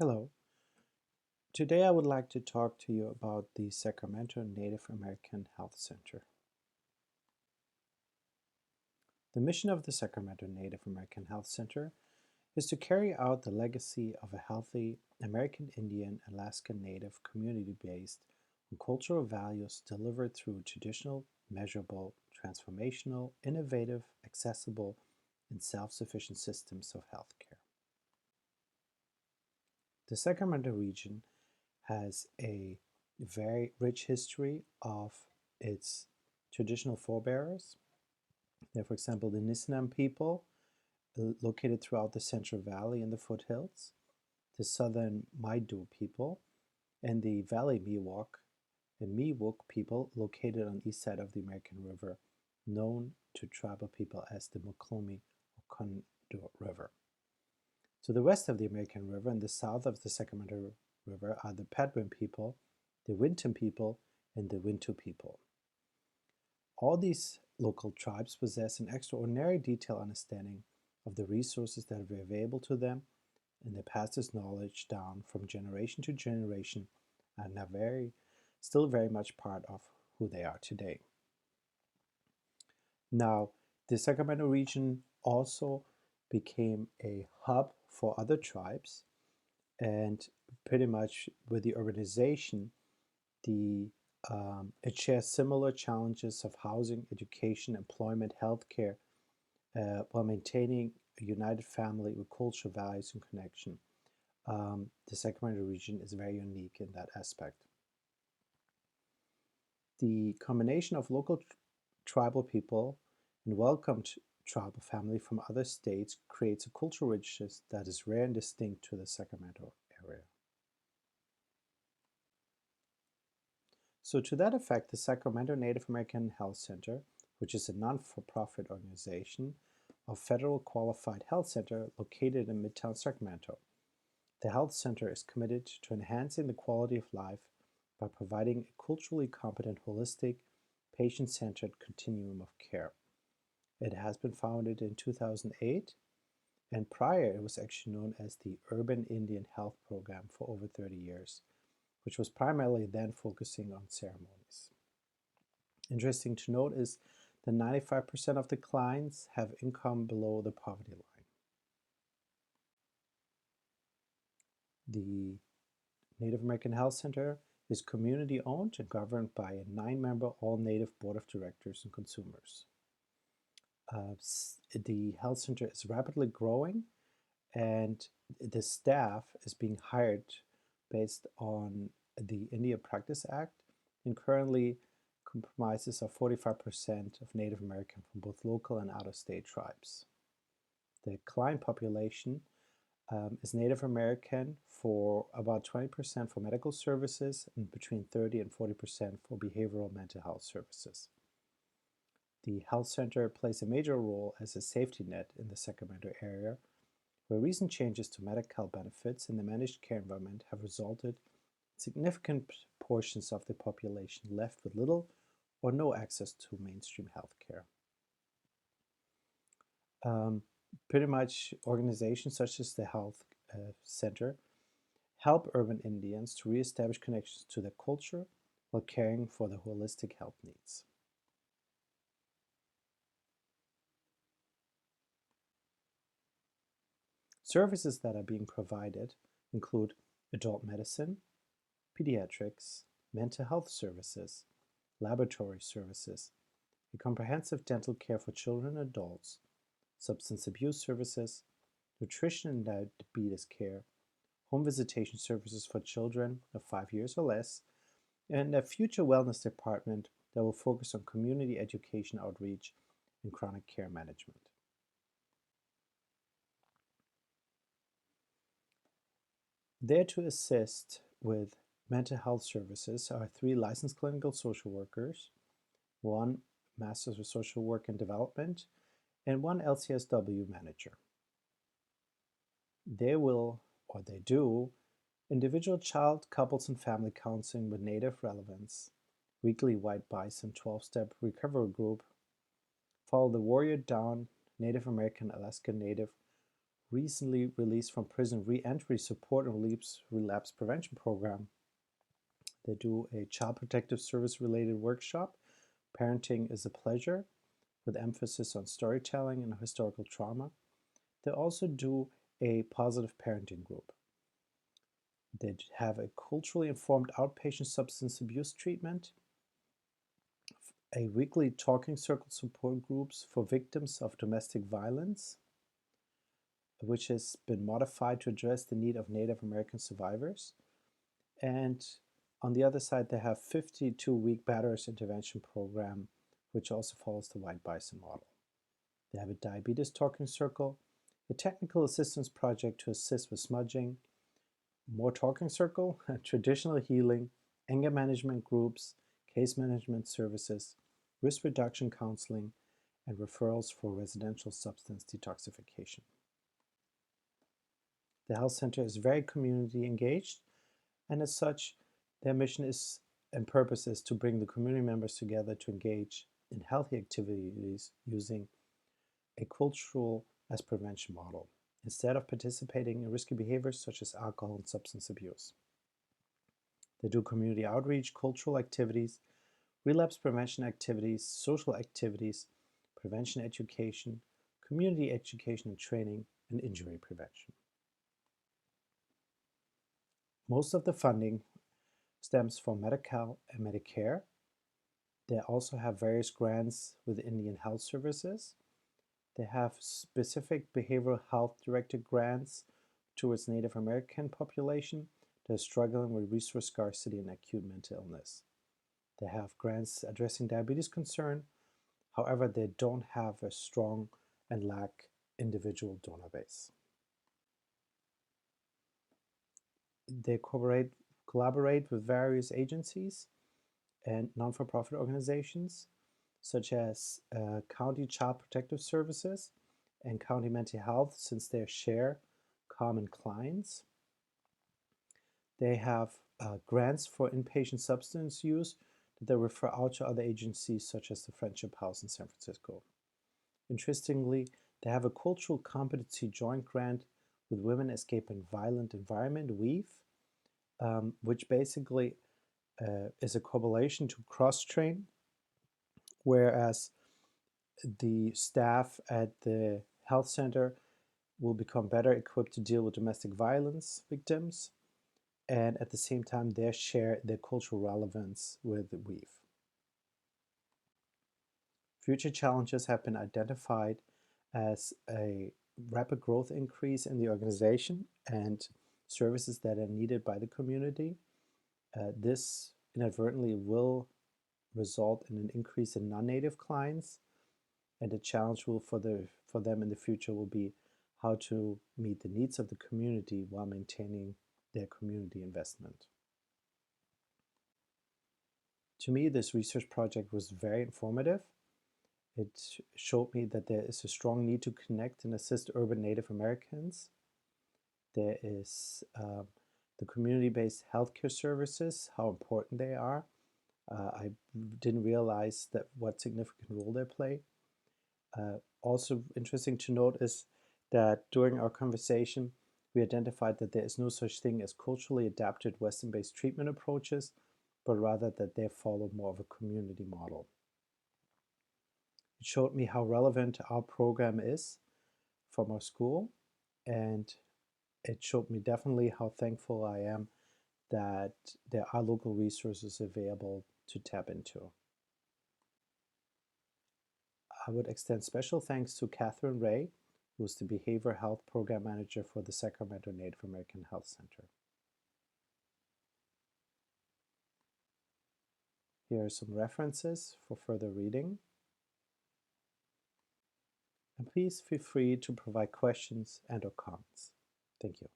Hello. Today I would like to talk to you about the Sacramento Native American Health Center. The mission of the Sacramento Native American Health Center is to carry out the legacy of a healthy American Indian Alaska Native community based on cultural values delivered through traditional, measurable, transformational, innovative, accessible, and self-sufficient systems of healthcare. The Sacramento region has a very rich history of its traditional forebears. They're, for example, the Nisinan people located throughout the Central Valley and the foothills, the southern Maidu people, and the Valley Miwok and Miwok people located on the east side of the American River, known to tribal people as the Muklomi or Condor River. To the west of the American River and the south of the Sacramento River are the Padwin people, the Winton people, and the Wintu people. All these local tribes possess an extraordinary detailed understanding of the resources that are available to them, and they pass this knowledge down from generation to generation and are still very much part of who they are today. Now, the Sacramento region also became a hub for other tribes, and pretty much with the urbanization, it shares similar challenges of housing, education, employment, healthcare, while maintaining a united family with cultural values and connection. The Sacramento region is very unique in that aspect. The combination of local tribal people and welcomed tribal family from other states creates a cultural richness that is rare and distinct to the Sacramento area. So to that effect, the Sacramento Native American Health Center, which is a non-for-profit organization, a federal qualified health center located in Midtown Sacramento. The health center is committed to enhancing the quality of life by providing a culturally competent, holistic, patient-centered continuum of care. It has been founded in 2008, and prior it was actually known as the Urban Indian Health Program for over 30 years, which was primarily then focusing on ceremonies. Interesting to note is that 95% of the clients have income below the poverty line. The Native American Health Center is community-owned and governed by a 9-member all-Native board of directors and consumers. The health center is rapidly growing, and the staff is being hired based on the India Practice Act, and currently comprises of 45% of Native American from both local and out-of-state tribes. The client population is Native American for about 20% for medical services and between 30 and 40% for behavioral mental health services. The health center plays a major role as a safety net in the Sacramento area, where recent changes to medical benefits in the managed care environment have resulted in significant portions of the population left with little or no access to mainstream health care. Pretty much organizations such as the Health Center help urban Indians to reestablish connections to their culture while caring for their holistic health needs. Services that are being provided include adult medicine, pediatrics, mental health services, laboratory services, a comprehensive dental care for children and adults, substance abuse services, nutrition and diabetes care, home visitation services for children of 5 years or less, and a future wellness department that will focus on community education outreach and chronic care management. There to assist with mental health services are 3 licensed clinical social workers, 1 Master's of Social Work and Development, and 1 LCSW manager. They will, or they do, individual child, couples, and family counseling with Native relevance, weekly White Bison 12-step recovery group, follow the Warrior Down Native American Alaska Native recently released from prison re-entry support and relapse prevention program. They do a child protective service related workshop, Parenting is a Pleasure, with emphasis on storytelling and historical trauma. They also do a positive parenting group. They have a culturally informed outpatient substance abuse treatment, a weekly talking circle support groups for victims of domestic violence, which has been modified to address the need of Native American survivors. And on the other side, they have 52-week batterers intervention program, which also follows the white bison model. They have a diabetes talking circle, a technical assistance project to assist with smudging, more talking circle, traditional healing, anger management groups, case management services, risk reduction counseling, and referrals for residential substance detoxification. The health center is very community engaged, and as such, their mission is and purpose is to bring the community members together to engage in healthy activities using a cultural as prevention model, instead of participating in risky behaviors such as alcohol and substance abuse. They do community outreach, cultural activities, relapse prevention activities, social activities, prevention education, community education and training, and injury prevention. Most of the funding stems from Medi-Cal and Medicare. They also have various grants with Indian Health Services. They have specific behavioral health directed grants towards Native American population that are struggling with resource scarcity and acute mental illness. They have grants addressing diabetes concern. However, they don't have a strong and lack individual donor base. They collaborate with various agencies and non-for-profit organizations, such as County Child Protective Services and County Mental Health, since they share common clients. They have grants for inpatient substance use that they refer out to other agencies, such as the Friendship House in San Francisco. Interestingly, they have a cultural competency joint grant with Women Escaping Violent Environment, WEAV, which basically is a correlation to cross-train, whereas the staff at the health center will become better equipped to deal with domestic violence victims, and at the same time they share their cultural relevance with WEAV. Future challenges have been identified as a rapid growth increase in the organization and services that are needed by the community. This inadvertently will result in an increase in non-native clients, and the challenge for them in the future will be how to meet the needs of the community while maintaining their community investment. To me, this research project was very informative. It showed me that there is a strong need to connect and assist urban Native Americans. There is the community-based healthcare services, how important they are. I didn't realize that what significant role they play. Also interesting to note is that during our conversation, we identified that there is no such thing as culturally adapted Western-based treatment approaches, but rather that they follow more of a community model. It showed me how relevant our program is from our school, and it showed me definitely how thankful I am that there are local resources available to tap into. I would extend special thanks to Catherine Ray, who is the Behavioral Health Program Manager for the Sacramento Native American Health Center. Here are some references for further reading. And please feel free to provide questions and/or comments. Thank you.